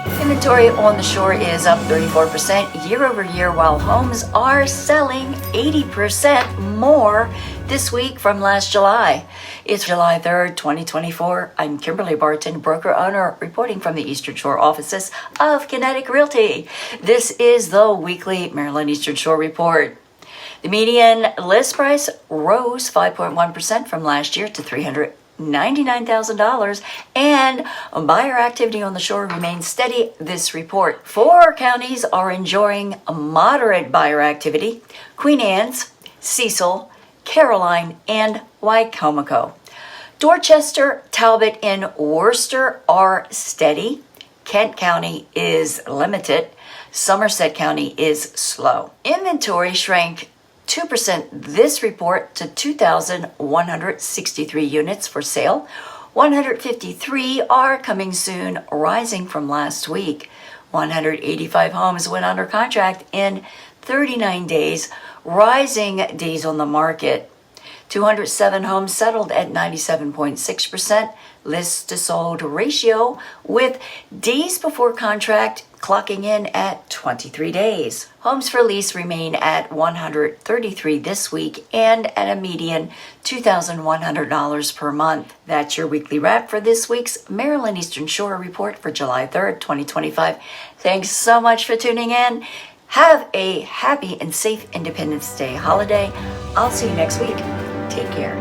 Inventory on the shore is up 34% year over year, while homes are selling 80% more this week from last July. It's July 3rd, 2024. I'm Kimberly Barton, broker-owner, reporting from the Eastern Shore offices of Kinetic Realty. This is the weekly Maryland Eastern Shore report. The median list price rose 5.1% from last year to $399,000, and buyer activity on the shore remains steady this report. 4 counties are enjoying moderate buyer activity: Queen Anne's, Cecil, Caroline, and Wicomico. Dorchester, Talbot, and Worcester are steady. Kent County is limited. Somerset County is slow. Inventory shrank 2% this report to 2,163 units for sale. 153 are coming soon, rising from last week. 185 homes went under contract in 39 days, rising days on the market. 207 homes settled at 97.6% list to sold ratio, with days before contract clocking in at 23 days. Homes for lease remain at 133 this week and at a median $2,100 per month. That's your weekly wrap for this week's Maryland Eastern Shore report for July 3rd, 2025. Thanks so much for tuning in. Have a happy and safe Independence Day holiday. I'll see you next week. Take care.